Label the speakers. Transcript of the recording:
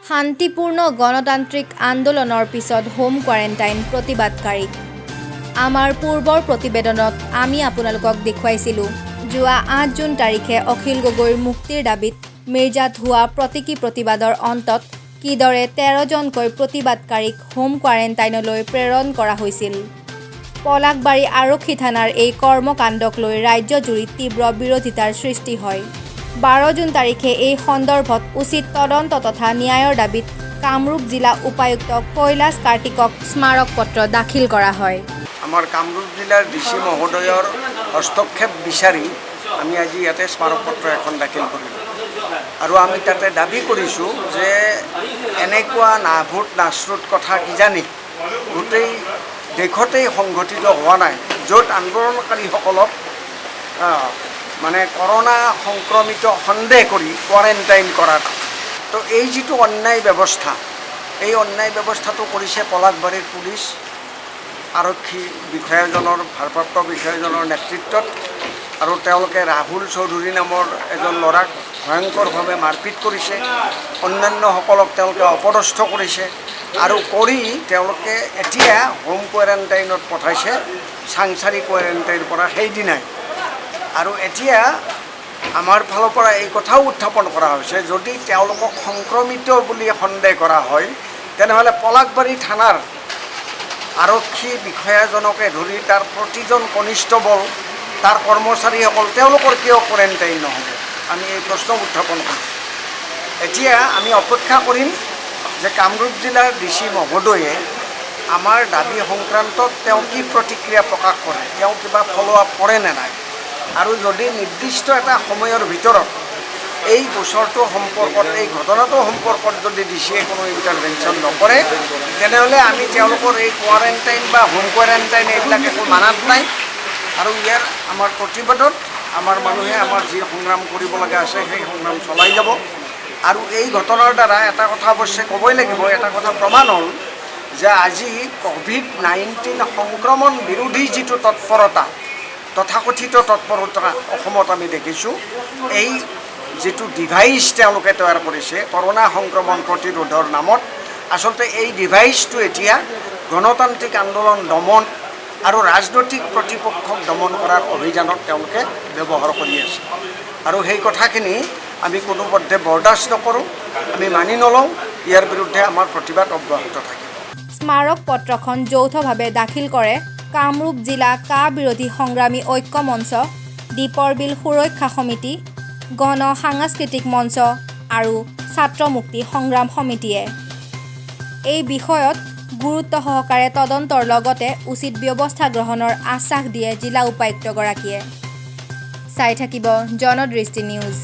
Speaker 1: শান্তিপূৰ্ণ গণতান্ত্ৰিক আন্দোলনৰ পিছত হোম কোৱাৰেণ্টাইন প্ৰতিবাদকাৰীক আমাৰ পূৰ্বৰ প্ৰতিবেদনত আমি আপোনালোকক দেখুৱাইছিলোঁ যোৱা 8 জুন তাৰিখে অখিল গগৈৰ মুক্তিৰ দাবীত মিৰ্জাত হোৱা প্ৰতীকী প্ৰতিবাদৰ অন্তত কিদৰে 13জনকৈ প্ৰতিবাদকাৰীক হোম কোৱাৰেণ্টাইনলৈ প্ৰেৰণ কৰা হৈছিল। পলাশবাৰী আৰক্ষী থানাৰ এই কৰ্মকাণ্ডক লৈ ৰাজ্যজুৰি তীব্ৰ বিৰোধিতাৰ সৃষ্টি হয়। 12 জুন তাৰিখে এই সন্দৰ্ভত উচিত তদন্ত তথা ন্যায়ৰ দাবীত কামৰূপ জিলা উপায়ুক্ত কৈলাশ কাৰ্তিকক স্মাৰক পত্ৰ দাখিল কৰা হয়।
Speaker 2: আমাৰ কামৰূপ জিলাৰ ডিচি মহোদয়ৰ হস্তক্ষেপ বিচাৰি আমি আজি ইয়াতে স্মাৰক পত্ৰ এখন দাখিল কৰিলোঁ আৰু আমি তাতে দাবী কৰিছোঁ যে এনেকুৱা নাভূত নাশ্ৰুত কথা কিজানি গোটেই দেশতেই সংঘটিত হোৱা নাই, য'ত আন্দোলনকাৰীসকলক মানে কৰোনা সংক্ৰমিত সন্দেহ কৰি কোৱাৰেণ্টাইন কৰাত। তো এই যিটো অন্যায় ব্যৱস্থা, এই অন্যায় ব্যৱস্থাটো কৰিছে পলাশবাৰীৰ পুলিচ আৰক্ষী বিষয়াজনৰ ভাৰপ্ৰাপ্ত বিষয়াজনৰ নেতৃত্বত, আৰু তেওঁলোকে ৰাহুল চৌধুৰী নামৰ এজন ল'ৰাক ভয়ংকৰভাৱে মাৰপিট কৰিছে, অন্যান্যসকলক তেওঁলোকে অপদস্থ কৰিছে আৰু কৰি তেওঁলোকে এতিয়া হোম কোৱাৰেণ্টাইনত পঠাইছে চাংচাৰী কোৱাৰেণ্টাইনৰ পৰা সেইদিনাই। আৰু এতিয়া আমাৰ ফালৰ পৰা এই কথাও উত্থাপন কৰা হৈছে, যদি তেওঁলোকক সংক্ৰমিত বুলি সন্দেহ কৰা হয় তেনেহ'লে পলাশবাৰী থানাৰ আৰক্ষী বিষয়াজনকে ধৰি তাৰ প্ৰতিজন কনিষ্টবল, তাৰ কৰ্মচাৰীসকল তেওঁলোকৰ কিয় কোৱাৰেণ্টাইন নহ'ব? আমি এই প্ৰশ্ন উত্থাপন কৰিছোঁ। এতিয়া আমি অপেক্ষা কৰিম যে কামৰূপ জিলাৰ ডিচি মহোদয়ে আমাৰ দাবী সংক্ৰান্তত তেওঁ কি প্ৰতিক্ৰিয়া প্ৰকাশ কৰে, তেওঁ কিবা ফ'ল' আপ কৰে নে নাই, আৰু যদি নিৰ্দিষ্ট এটা সময়ৰ ভিতৰত এই গোচৰটো সম্পৰ্কত, এই ঘটনাটোৰ সম্পৰ্কত যদি ডিচিয়ে কোনো ইণ্টাৰভেনশ্যন নকৰে তেনেহ'লে আমি তেওঁলোকৰ এই কোৱাৰেণ্টাইন বা হোম কোৱাৰেণ্টাইন এইবিলাক একো মানাত নাই। আৰু ইয়াৰ আমাৰ প্ৰতিবাদত আমাৰ মানুহে আমাৰ যি সংগ্ৰাম কৰিব লগা আছে সেই সংগ্ৰাম চলাই যাব। আৰু এই ঘটনাৰ দ্বাৰা এটা কথা অৱশ্যে ক'বই লাগিব, এটা কথা প্ৰমাণ হ'ল যে আজি COVID-19 সংক্ৰমণ বিৰোধী যিটো তৎপৰতা, তথাকথিত তৎপৰতা অসমত আমি দেখিছোঁ, এই যিটো ডিভাইচ তেওঁলোকে তৈয়াৰ কৰিছে কৰোনা সংক্ৰমণ প্ৰতিৰোধৰ নামত, আচলতে এই ডিভাইচটো এতিয়া গণতান্ত্ৰিক আন্দোলন দমন আৰু ৰাজনৈতিক প্ৰতিপক্ষক দমন কৰাৰ অভিযানত তেওঁলোকে ব্যৱহাৰ কৰি আছে। আৰু সেই কথাখিনি আমি কোনোপধ্যে বৰদাস্ত নকৰোঁ, আমি মানি নলওঁ। ইয়াৰ বিৰুদ্ধে আমাৰ প্ৰতিবাদ অব্যাহত থাকিব।
Speaker 1: স্মাৰক পত্ৰখন যৌথভাৱে দাখিল কৰে কামৰূপ জিলা কা বিৰোধী সংগ্ৰামী ঐক্য মঞ্চ, দীপৰ বিল সুৰক্ষা সমিতি, গণ সাংস্কৃতিক মঞ্চ আৰু ছাত্ৰ মুক্তি সংগ্ৰাম সমিতিয়ে। এই বিষয়ত গুৰুত্ব সহকাৰে তদন্তৰ লগতে উচিত ব্যৱস্থা গ্ৰহণৰ আশ্বাস দিয়ে জিলা উপায়ুক্তগৰাকীয়ে। চাই থাকিব জনদৃষ্টি নিউজ।